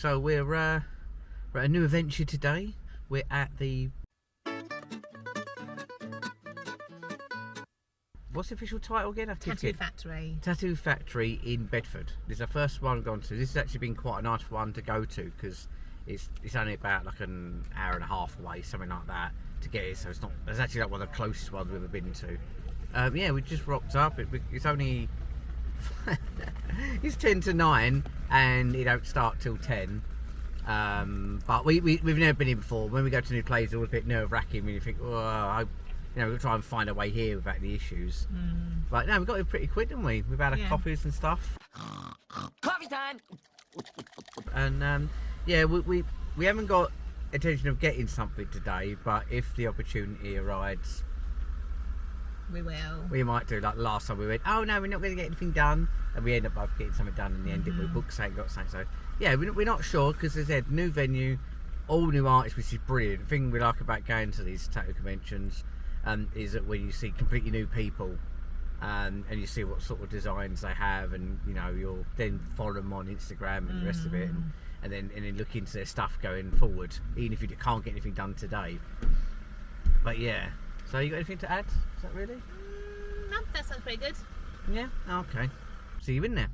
So we're at a new adventure today. We're at the... What's the official title again? Tattoo Factory. Tattoo Factory in Bedford. This is the first one I've gone to. This has actually been quite a nice one to go to because it's only about like an hour and a half away, something like that, to get it. So it's actually like one of the closest ones we've ever been to. Yeah, we just rocked up. It's only... it's 10 to 9 and it don't start till 10. But we've never been here before. When we go to new places, it's always a bit nerve-wracking when you think, oh, we'll try and find a way here without any issues. But no, we got here pretty quick, didn't we? We've had our coffees and stuff. Coffee time! And yeah, we haven't got intention of getting something today, but if the opportunity arises, we will. We might do like last time we went, oh no, we're not going to get anything done, and we end up both getting something done in the end. We booked something, got something. So yeah, we're not sure because as I said, new venue, all new artists, which is brilliant. The thing we like about going to these tattoo conventions is that when you see completely new people and you see what sort of designs they have, and you'll then follow them on Instagram and the rest of it, and then look into their stuff going forward, even if you can't get anything done today. But yeah. So you got anything to add? Is that really? No, that sounds pretty good. Yeah? Okay. See you in there.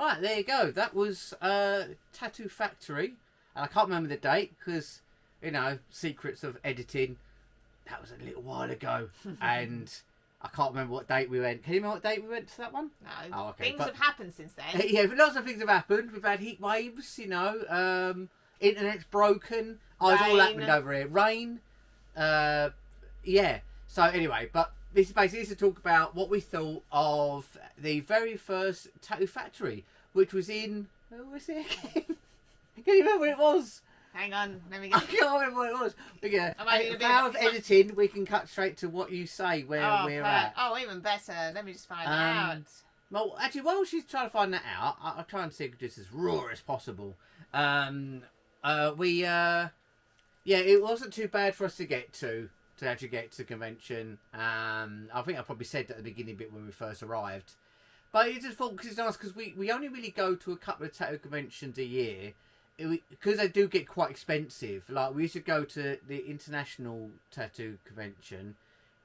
Right, there you go. That was Tattoo Factory. And I can't remember the date because, secrets of editing. That was a little while ago. And I can't remember what date we went. Can you remember what date we went to that one? No. Oh, okay. Things have happened since then. Yeah, but lots of things have happened. We've had heat waves, internet's broken. Eyes all happened over here. Rain. Yeah. So anyway, but this is basically to talk about what we thought of the very first Tattoo Factory, which was in... Where was it again? Can you remember what it was? Hang on, let me I get... can't remember what it was. But yeah, the power of editing, we can cut straight to what you say where we're at. Oh, even better. Let me just find it out. Well, actually, while she's trying to find that out, I'll try and see if it's as raw as possible. It wasn't too bad for us to actually get to the convention. I think I probably said that at the beginning bit when we first arrived. But it just thought, because it's nice, because we only really go to a couple of tattoo conventions a year, because they do get quite expensive. Like, we used to go to the International Tattoo Convention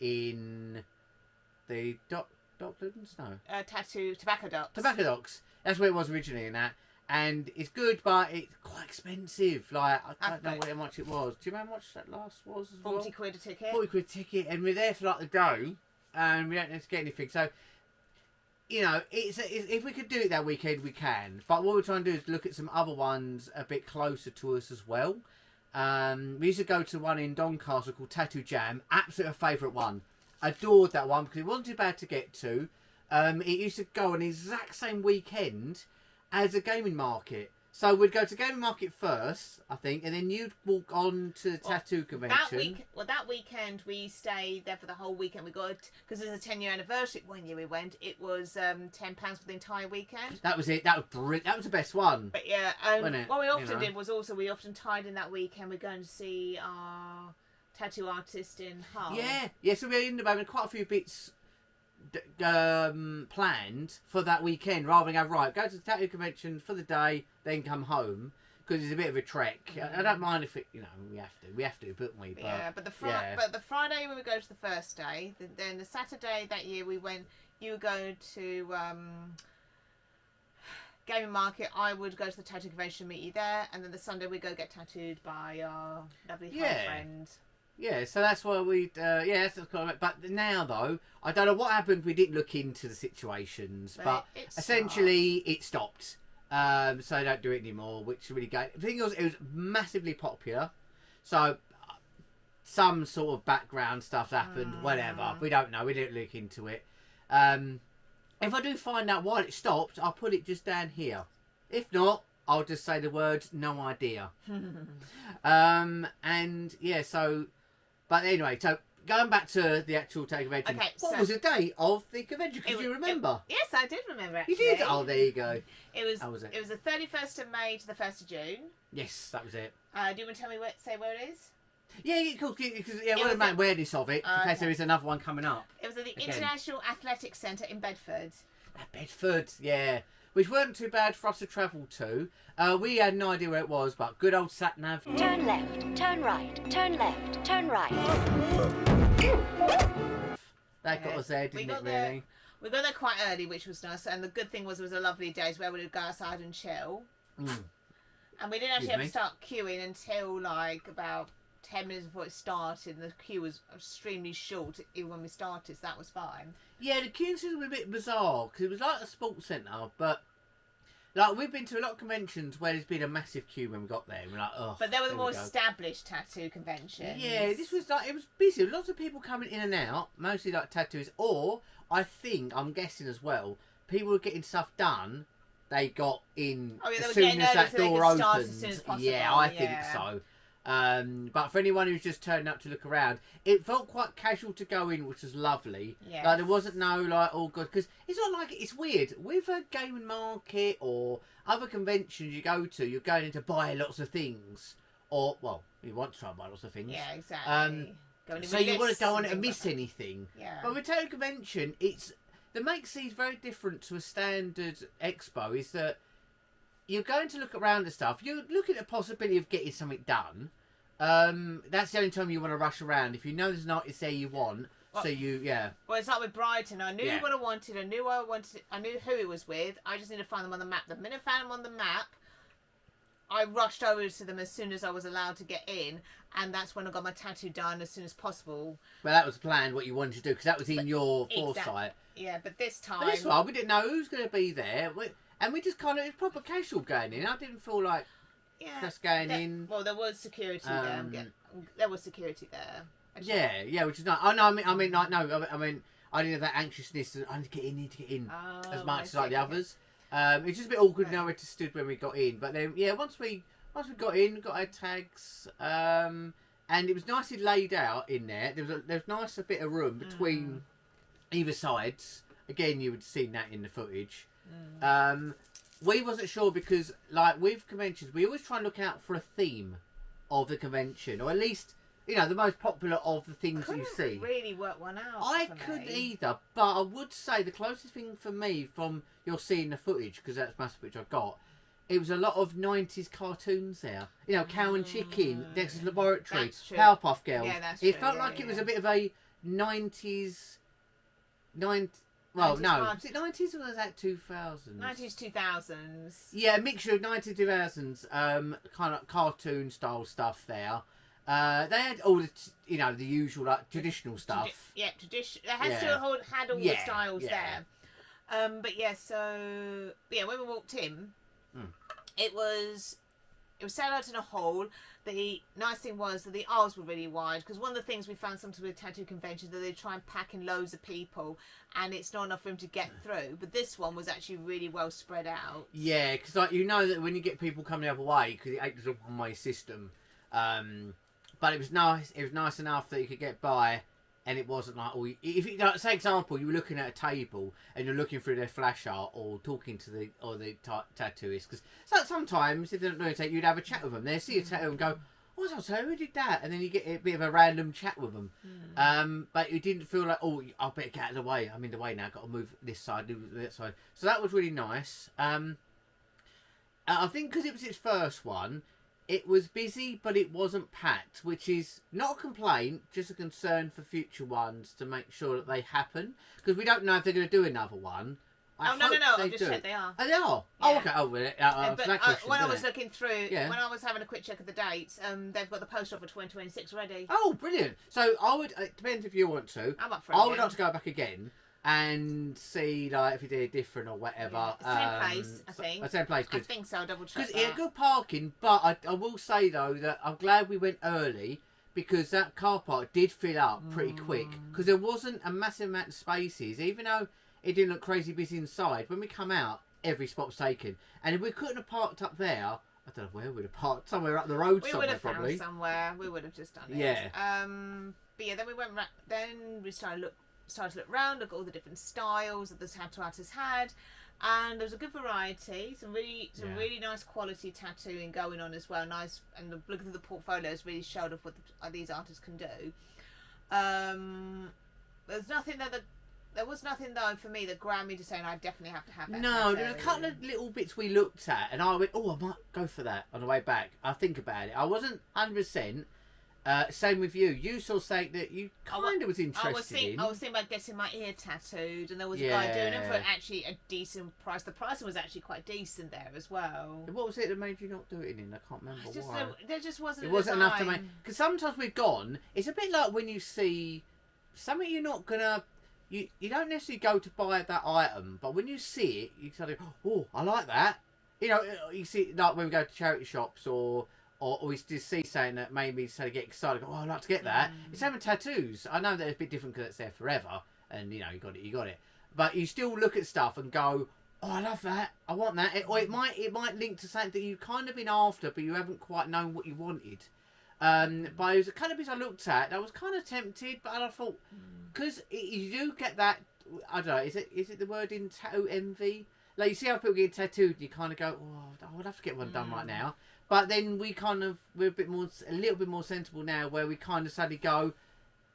in the Docklands? No. Tobacco Docks. Tobacco Docks. That's where it was originally in that. And it's good, but it's quite expensive. Like, I don't know how much it was. Do you remember how much that last was as well? 40 quid a ticket. 40 quid a ticket. And we're there for like the day. And we don't have to get anything. So, if we could do it that weekend, we can. But what we're trying to do is look at some other ones a bit closer to us as well. We used to go to one in Doncaster called Tattoo Jam. Absolute favourite one. Adored that one because it wasn't too bad to get to. It used to go on the exact same weekend as a gaming market. So we'd go to gaming market first, I think, and then you'd walk on to the tattoo convention. That weekend we stayed there for the whole weekend. We got, because there's a 10-year anniversary. One year we went, it was £10 for the entire weekend. That was it. That was brilliant. That was the best one. But yeah, what we often did was also we often tied in that weekend. We're going to see our tattoo artist in Hull. Yeah. So we're in the moment quite a few bits planned for that weekend, rather than go to the tattoo convention for the day, then come home, because it's a bit of a trek. I don't mind if it, we have to, don't we? But the Friday we would go to the first day. Then the Saturday that year you would go to gaming market. I would go to the tattoo convention, meet you there, and then the Sunday we go get tattooed by our lovely friend. Yeah, so that's why that's the kind of. But now though, I don't know what happened. We didn't look into the situations, but essentially it stopped. So I don't do it anymore, which really great. The thing was, it was massively popular. So some sort of background stuff happened. Whatever, we don't know. We didn't look into it. If I do find out why it stopped, I'll put it just down here. If not, I'll just say the words "no idea." But anyway, so going back to the actual tattoo convention, what was the date of the convention? Because you remember? Yes, I did remember. Actually. You did? Oh, there you go. It was the 31st of May to the 1st of June. Yes, that was it. Do you want to tell me where it is? Yeah, cool. Because we'll make awareness of it in case there is another one coming up. It was at the International Athletics Centre in Bedford. Bedford, yeah. Which weren't too bad for us to travel to. We had no idea where it was, but good old sat-nav. Turn left, turn right, turn left, turn right. That got us there, didn't it, really? We got there quite early, which was nice. And the good thing was it was a lovely day where we would go outside and chill. And we didn't actually have to start queuing until about 10 minutes before it started. And the queue was extremely short even when we started, so that was fine. Yeah, the queue was a bit bizarre because it was like a sports centre, but we've been to a lot of conventions where there's been a massive queue when we got there. And we're like, oh. But there were the more established tattoo conventions. Yeah, this was it was busy. Lots of people coming in and out, mostly tattoos. Or I'm guessing as well, people were getting stuff done. They got in as soon as that door opened. As soon as possible. Yeah, I think so. But for anyone who's just turning up to look around, it felt quite casual to go in, which was lovely. Yeah. There wasn't all good, because it's not it's weird with a gaming market or other conventions you go to. You're going in to buy lots of things, or you want to try and buy lots of things. Yeah, exactly. So you want to go on it and miss anything. Yeah. But with tattoo convention, that makes these very different to a standard expo. Is that you're going to look around at stuff. You're looking at the possibility of getting something done. That's the only time you want to rush around. If you know there's an artist there you want, So you, yeah. Well, it's like with Brighton. I knew Yeah. what I wanted. I knew I knew who it was with. I just need to find them on the map. The minute I found them on the map, I rushed over to them as soon as I was allowed to get in, and that's when I got my tattoo done as soon as possible. Well, that was planned what you wanted to do because that was in your foresight. Yeah, but this time. But this one, we didn't know who's going to be there, and we just kind of, it's proper casual going in. I didn't feel like just going in. Well, there was security there. There was security there. Yeah, which is nice. Oh no, I mean, like, no, I mean, I didn't have that anxiousness to I need to get in as much as like the others. It's just a bit awkward knowing where to stood when we got in, but then once we got in, we got our tags, and it was nicely laid out in there. There was nice a bit of room between either sides. Again, you would have seen that in the footage. We wasn't sure because, like with conventions, we always try and look out for a theme of the convention, or at least, you know, the most popular of the things you see. Really work one out. I couldn't either, but I would say the closest thing for me from you're seeing the footage, because that's most footage I've got, it was a lot of 90s cartoons there. You know, Cow and Chicken, Dexter's Laboratory, Powerpuff Girls. Yeah, that's it true. felt like it was a bit of a 90s. Well, 90s no. Was it 90s or was that 2000s? 90s, 2000s. Yeah, a mixture of 90s, 2000s, kind of cartoon style stuff there. They had all the, you know, the usual like traditional stuff. Tradition. It had had all the styles there. But yeah, so when we walked in, it was set out in a hall. The nice thing was that the aisles were really wide, because one of the things we found sometimes with tattoo conventions that they try and pack in loads of people and it's not enough room to get through. But this one was actually really well spread out. Yeah, because like you know that when you get people coming the other way, because it ain't just a one-way system. But it was nice. It was nice enough that you could get by, and it wasn't like if you like, say example, you were looking at a table and you're looking through their flash art or talking to the tattooist, because sometimes if they don't know anything, you'd have a chat with them. They see a tattoo and go, "What's that tattoo? Who did that?" And then you get a bit of a random chat with them. But you didn't feel like, "Oh, I better get out of the way. I'm in the way now. Got to move this side, do that side." So that was really nice. I think because it was its first one. It was busy, but it wasn't packed, which is not a complaint, just a concern for future ones to make sure that they happen. Because we don't know if they're going to do another one. No, I've just checked they are. Oh, they are? Yeah. Oh, okay. Oh, when I was looking through, when I was having a quick check of the dates, they've got the poster for 2026 ready. Oh, brilliant. So I would, it depends if you want to. I'm up for it. I would like to go back again and see like if you did different or whatever. Same place, I think. Same place, good. I think so. I'll double check. Because good parking, but I will say though that I'm glad we went early, because that car park did fill up pretty quick, because there wasn't a massive amount of spaces, even though it didn't look crazy busy inside. When we come out, every spot was taken, and if we couldn't have parked up there, I don't know where we'd have parked. Somewhere up the road, we somewhere would have probably. Found somewhere. We would have just done it. Yeah. But yeah, then we went. Then we started to look around, look at all the different styles that the tattoo artists had, and there was a good variety. Some really nice quality tattooing going on as well. Nice, and looking at the portfolios really showed off what these artists can do. There was nothing though for me that grabbed me to saying I definitely have to have that. No, there were a couple of little bits we looked at, and I went, "Oh, I might go for that" on the way back. I think about it. I wasn't 100%. Same with you. You saw something that you kind of was interested in. I was thinking about getting my ear tattooed, and there was a guy doing it for actually a decent price. The pricing was actually quite decent there as well. What was it that made you not do it in? I can't remember why. There just wasn't. It wasn't enough to make. Because sometimes we've gone. It's a bit like when you see something you're not gonna. You don't necessarily go to buy that item, but when you see it, you sort of, "Oh, I like that." You know, you see like when we go to charity shops or we just see something that made me sort of get excited. Go, "Oh, I'd like to get that." It's having tattoos. I know that it's a bit different because it's there forever, and you know you got it. But you still look at stuff and go, "Oh, I love that. I want that." Or it might link to something that you've kind of been after, but you haven't quite known what you wanted. But it was a kind of bit I looked at. I was kind of tempted, but I thought because you do get that. I don't know. Is it the word in tattoo envy? Like you see how people get tattooed, and you kind of go, "Oh, I would have to get one done right now." But then we're a little bit more sensible now, where we kind of suddenly go,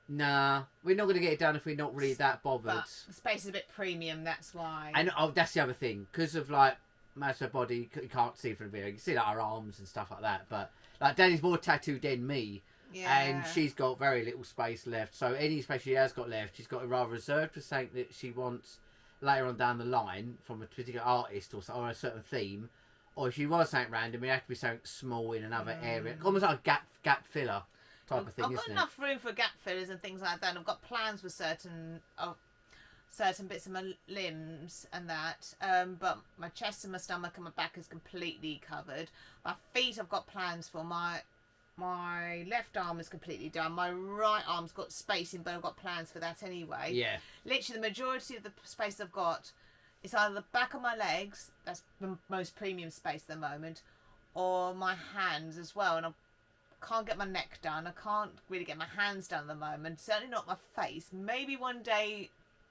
"Nah, we're not going to get it done if we're not really that bothered." But the space is a bit premium, that's why. And that's the other thing, because of like most of her body, you can't see from the video. You can see like our arms and stuff like that. But like Danny's more tattooed than me, and she's got very little space left. So any space she has got left, she's got it rather reserved for something that she wants later on down the line from a particular artist or a certain theme. Or if she was something random, it had to be something small in another area, almost like a gap filler type of thing. I've got enough room for gap fillers and things like that. And I've got plans for certain bits of my limbs and that. But my chest and my stomach and my back is completely covered. My feet, I've got plans for. My left arm is completely done. My right arm's got spacing, but I've got plans for that anyway. Yeah. Literally, the majority of the space I've got is either the back of my legs, that's the most premium space at the moment, or my hands as well. And I can't get my neck done. I can't really get my hands done at the moment. Certainly not my face. Maybe one day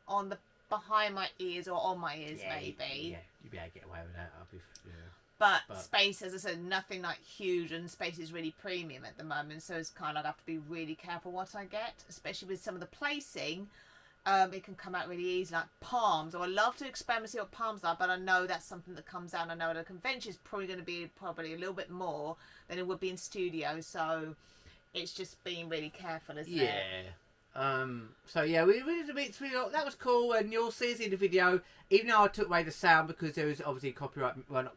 on the behind my ears or on my ears, maybe. Yeah, you'd be able to get away with that. But space, as I said, nothing like huge, and space is really premium at the moment. So it's kind of, I have to be really careful what I get, especially with some of the placing. It can come out really easy, like palms. I love to experiment and see what palms are, but I know that's something that comes out. I know at a convention is probably going to be a little bit more than it would be in studio. So it's just being really careful, isn't it? So yeah, we did a bit. That was cool, and you'll see us in the video. Even though I took away the sound because there was obviously copyright. Well, not,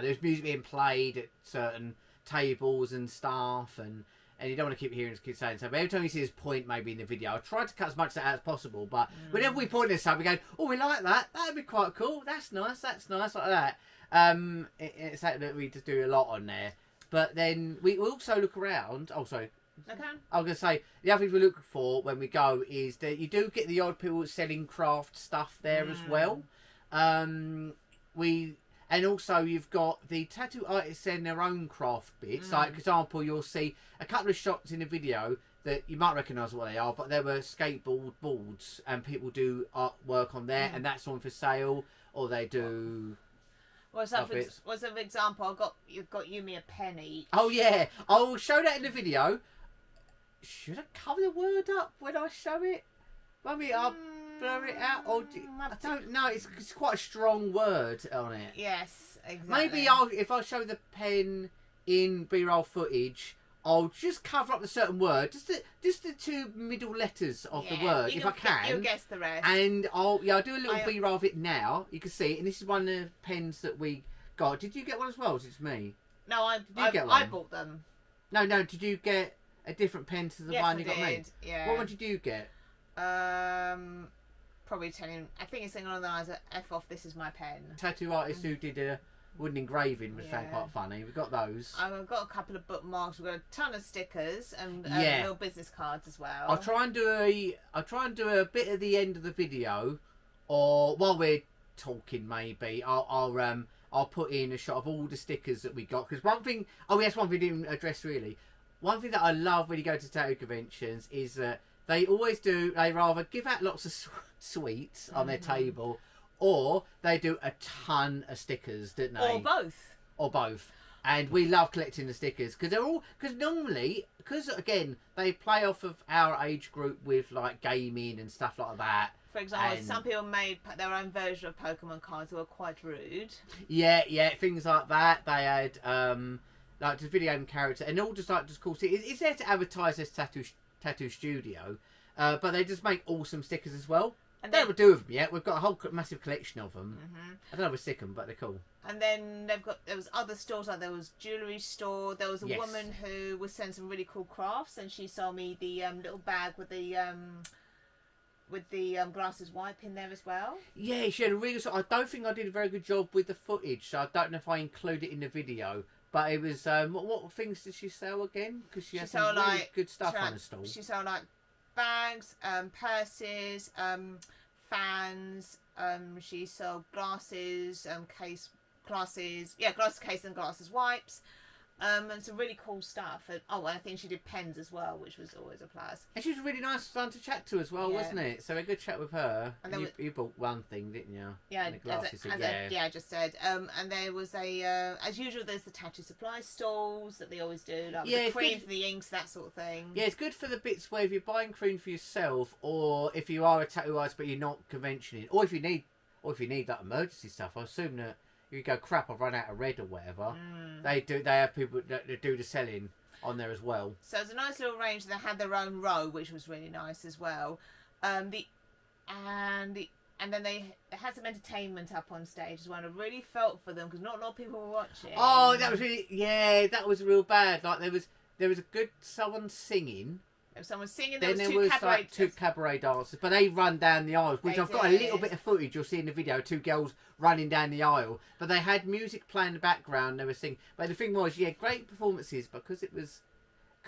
there's music being played at certain tables and stuff, and you don't want to keep hearing us keep saying so. But every time you see this point, maybe in the video, I tried to cut as much of that out as possible. But whenever we point this out, we go, "Oh, we like that. That'd be quite cool. That's nice. That's nice like that." It's something that we just do a lot on there. But then we also look around. Oh, sorry. Okay. I was going to say, the other thing we look for when we go is that you do get the odd people selling craft stuff there as well. And also you've got the tattoo artists selling their own craft bits. Like, for example, you'll see a couple of shots in the video that you might recognise what they are, but there were skateboard boards and people do artwork on there, and that's on for sale, or they do... What's an example? You've got me a penny. Oh yeah, I'll show that in the video. Should I cover the word up when I show it? Maybe I'll blur it out, or I don't know. It's quite a strong word on it. Yes, exactly. Maybe if I show the pen in B-roll footage, I'll just cover up the certain word, just the two middle letters of the word, if I can. You'll guess the rest. And I'll do a little B-roll of it now. You can see it, and this is one of the pens that we got. Did you get one as well? Or is it me? No, I bought them. No. Did you get a different pen to the one you got made? Yeah. What one did you get? Probably telling. I think it's saying on the lines of "F off, this is my pen." Tattoo artist who did a wooden engraving, which found quite funny. We got those. I've got a couple of bookmarks. We've got a ton of stickers and little business cards as well. I'll try and do a bit at the end of the video, or while we're talking, maybe I'll put in a shot of all the stickers that we got. Because one thing, that's one thing we didn't address really. One thing that I love when you go to tattoo conventions is that they always do. They rather give out lots of sweets on their table, or they do a ton of stickers, don't they? Or both. And we love collecting the stickers because normally again they play off of our age group with like gaming and stuff like that. For example, some people made their own version of Pokemon cards that were quite rude. Yeah, things like that. They had like the video game character, and all just cool. It's there to advertise this tattoo studio, but they just make awesome stickers as well. And they don't do with them yet. We've got a whole massive collection of them. I don't know if we stick them, but they're cool. And then there was other stores, like there was jewellery store. There was a woman who was selling some really cool crafts, and she sold me the little bag with the glasses wipe in there as well. Yeah, she had a really. I don't think I did a very good job with the footage, so I don't know if I include it in the video. But it was what things did she sell again? Because she had some really good stuff on the stall. She sold like bags, purses, fans. She sold glasses, glasses, case and glasses wipes. And some really cool stuff. And I think she did pens as well, which was always a plus. And she was a really nice fun to chat to as well, wasn't it? So a good chat with her. And then you bought one thing, didn't you? Yeah, I just said. And there was as usual, there's the tattoo supply stalls that they always do, like the cream for the inks, that sort of thing. Yeah, it's good for the bits where if you're buying cream for yourself, or if you are a tattoo artist but you're not conventioning, or if you need like emergency stuff. I assume that. You go, crap, I've run out of red or whatever. They have people that do the selling. on there as well. So it's a nice little range. They had their own row, which was really nice as well. And then they had some entertainment up on stage as well. And I really felt for them because not a lot of people were watching. Oh, that was really that was real bad. Like there was a good someone singing. There was someone singing. Then there was like two cabaret dancers, but they run down the aisles, which I've got a little bit of footage. You'll see in the video, two girls running down the aisle, but they had music playing in the background. They were singing. But the thing was, great performances because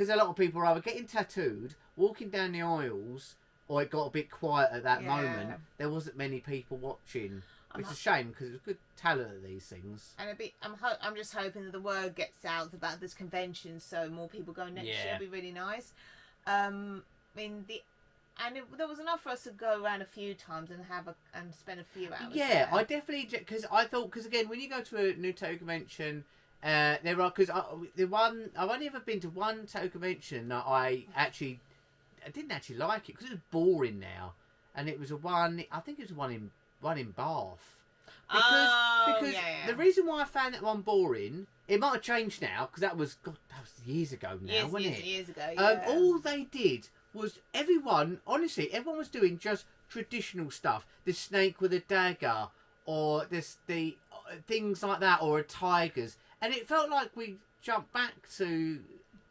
a lot of people were either getting tattooed, walking down the aisles, or it got a bit quiet at that moment. There wasn't many people watching, which is a shame because it was good talent at these things. And I'm just hoping that the word gets out about this convention, so more people go next year. It'll be really nice. There was enough for us to go around a few times and spend a few hours. Yeah, I definitely, because again, when you go to a new tattoo convention, there are I've only ever been to one tattoo convention that I didn't actually like it because it was boring now, and it was I think it was one in Bath. Because the reason why I found that one boring, it might have changed now because that was years ago now, wasn't it? Years ago. Yeah. All they did was everyone was doing just traditional stuff. The snake with a dagger, or the things like that, or a tigers, and it felt like we jumped back to.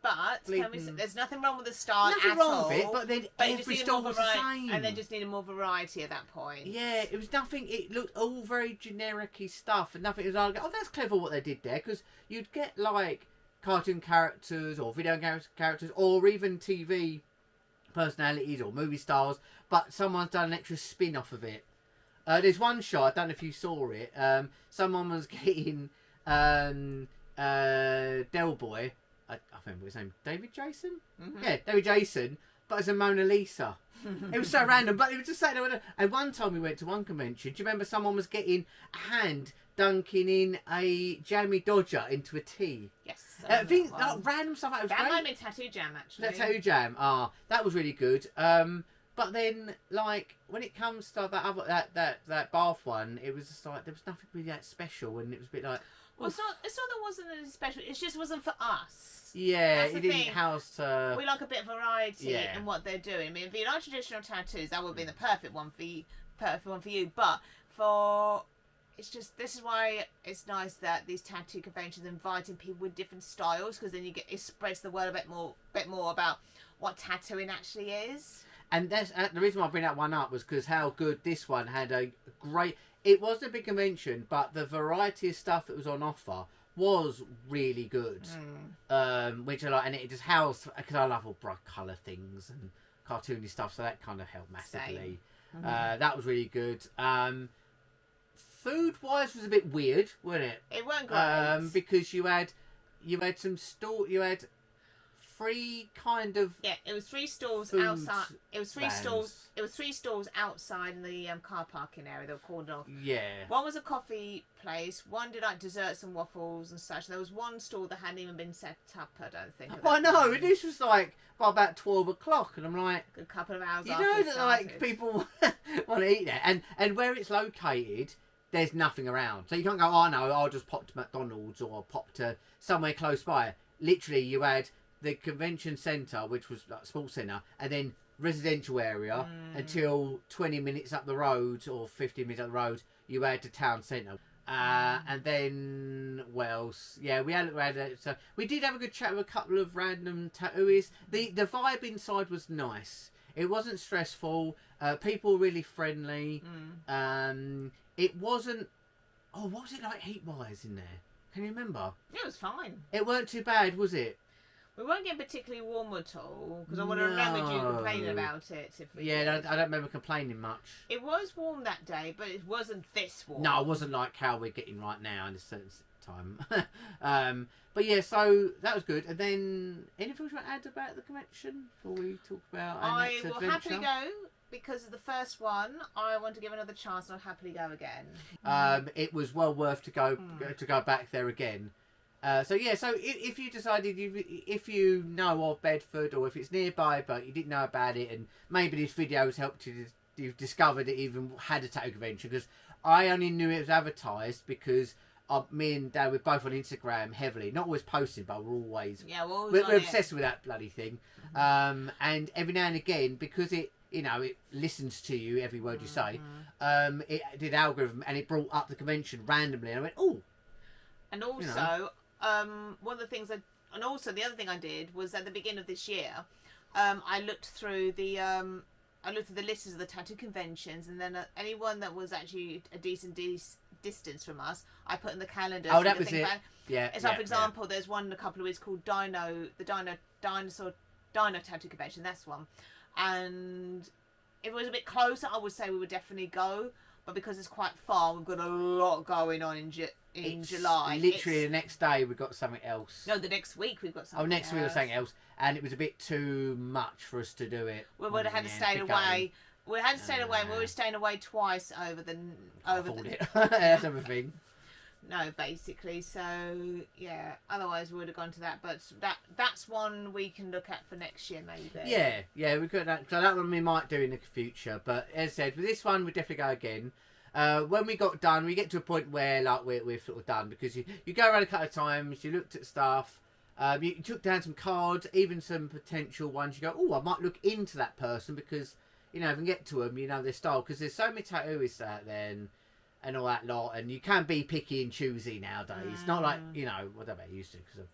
But there's nothing wrong with the style nothing at wrong all. with it, but then every style was the same. And they just needed more variety at that point. Yeah, it was nothing. It looked all very generic-y stuff, and nothing. It was like, oh, that's clever what they did there, because you'd get like cartoon characters or video characters, or even TV personalities or movie stars, but someone's done an extra spin off of it. There's one shot. I don't know if you saw it. Someone was getting Del Boy. I remember his name, David Jason? Mm-hmm. Yeah, David Jason, but as a Mona Lisa. It was so random, but it was just saying. And one time we went to one convention, do you remember someone was getting a hand dunking in a jammy Dodger into a tea? Yes. Like random stuff. That might be Tattoo Jam, actually. Tattoo Jam, that was really good. But then, like, when it comes to that Bath one, it was just like, there was nothing really that special, and it was a bit like... Well, it's not that it wasn't anything special, it just wasn't for us. Yeah, it didn't house to... We like a bit of variety in what they're doing. I mean, if you like traditional tattoos, that would be the perfect one for you. But this is why it's nice that these tattoo conventions are inviting people with different styles, because then it spreads the word a bit more about what tattooing actually is. And that's the reason why I bring that one up was because how good this one had a great... It wasn't a big convention, but the variety of stuff that was on offer was really good. Which I like, and it just housed, because I love all bright colour things and cartoony stuff, so that kind of helped massively. That was really good. Food wise was a bit weird, wasn't it? It weren't great. Because you had three kind of it was three stalls outside. It was three stalls. It was three stalls outside in the car parking area. They were cordoned off. Yeah. One was a coffee place. One did like desserts and waffles and such. There was one stall that hadn't even been set up. I don't think. I know. This was like about 12 o'clock, and I'm like, a couple of hours. You know that like people want to eat there, and where it's located, there's nothing around, so you can't go. Oh no, I'll just pop to McDonald's or pop to somewhere close by. Literally, you had the convention centre, which was like sports centre, and then residential area until 20 minutes up the road or 15 minutes up the road, you had the town centre. And then, what else? Yeah, we had so we did have a good chat with a couple of random tattooists. The vibe inside was nice. It wasn't stressful. People were really friendly. It wasn't... Oh, what was it like heat-wise in there? Can you remember? It was fine. It weren't too bad, was it? We weren't getting particularly warm at all, because I would have remembered you complaining about it. I don't remember complaining much. It was warm that day, but it wasn't this warm. No, it wasn't like how we're getting right now in a certain time. But yeah, so that was good. And then, anything you want to add about the convention before we talk about our next adventure? I will happily go. Because of the first one, I want to give another chance, and I'll happily go again. It was well worth to go back there again. So if you decided if you know of Bedford, or if it's nearby but you didn't know about it, and maybe this video has helped you've discovered it even had a tattoo convention, because I only knew it was advertised because me and Dad, we're both on Instagram heavily. Not always posting, but we're always we're obsessed with that bloody thing. And every now and again, because it it listens to you every word you say. It did algorithm and it brought up the convention randomly, and I went, oh. And also, one of the things and also the other thing I did was at the beginning of this year, I looked through the lists of the tattoo conventions, and then anyone that was actually a decent distance from us, I put in the calendar. Oh, that was it. Yeah. So, for example, there's one a couple of weeks called Dinosaur Tattoo Convention. That's one, and if it was a bit closer, I would say we would definitely go. But because it's quite far, we've got a lot going on in July. Literally, the next day we've got something else. No, the next week we've got something. Oh, next week we've got something else, and it was a bit too much for us to do it. We would have had to stay away. We had to stay away, and we were staying away twice over the. That's everything. No, basically. So yeah. Otherwise, we would have gone to that. But that's one we can look at for next year, maybe. Yeah, we could. So that one we might do in the future. But as I said, with this one, we definitely go again. When we got done, we get to a point where like we're sort of done, because you go around a couple of times, you looked at stuff, you took down some cards, even some potential ones. You go, oh, I might look into that person, because if I can get to them, their style, because there's so many tattooists out there. And all that lot, and you can be picky and choosy nowadays. Not like I don't know about used to, because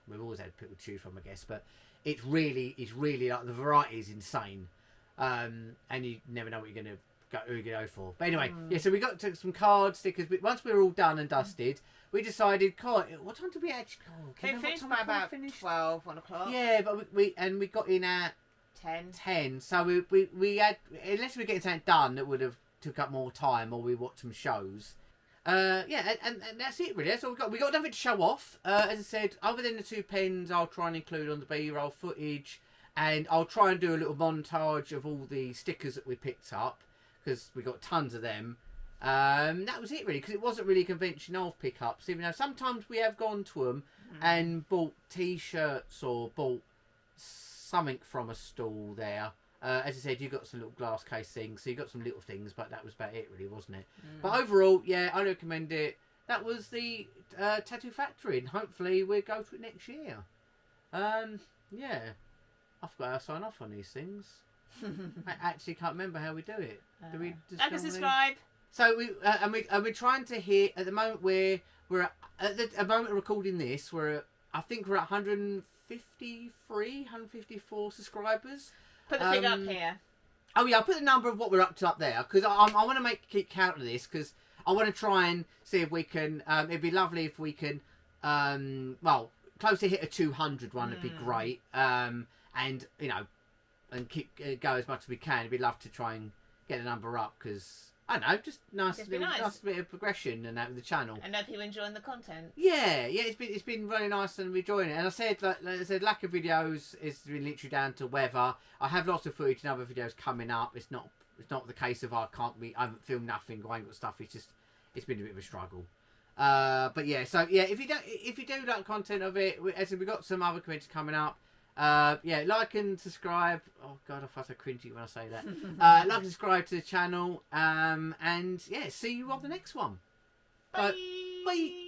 we've always had people to choose from, I guess. But it's really like the variety is insane, and you never know what you're gonna go for. But anyway, so we took some card stickers. But once we were all done and dusted, we decided, God, what time did we actually? We finished by about 12, 1 o'clock. Yeah, but we got in at 10. So we had, unless we were getting something done that would have took up more time, or we watched some shows. And that's it really. That's all we got. We got nothing to show off. As I said, other than the 2 pens, I'll try and include on the B-roll footage, and I'll try and do a little montage of all the stickers that we picked up, because we got tons of them. That was it really, because it wasn't really a convention of pickups, even though sometimes we have gone to them and bought T-shirts or bought something from a stall there. As I said, you got some little glass case things, so you got some little things, but that was about it, really, wasn't it? But overall, yeah, I recommend it. That was the Tattoo Factory, and hopefully we'll go to it next year. Yeah, I forgot how to sign off on these things. I actually can't remember how we do it. Do we just like and subscribe. So we're trying to hit at the moment we're at the moment of recording this. I think we're at 154 subscribers. Put the figure up here. Oh yeah, I'll put the number of what we're up to up there, because I want to keep count of this, because I want to try and see if we can. It'd be lovely if we can. Close to hit a 200 one. It'd be great. And and keep go as much as we can. It'd be lovely to try and get the number up, because I don't know, just nice bit of progression and that with the channel. I know people enjoying the content. Yeah, it's been really nice and enjoying it. And I said, like I said, lack of videos is really literally down to weather. I have lots of footage and other videos coming up. It's not the case of I haven't filmed nothing, I ain't got stuff. It's been a bit of a struggle. But yeah, so yeah, if you do like content of it, as we've got some other content coming up. Yeah, like and subscribe. Oh god, I feel so cringy when I say that. Like and subscribe to the channel. And yeah, see you on the next one. Bye. Bye.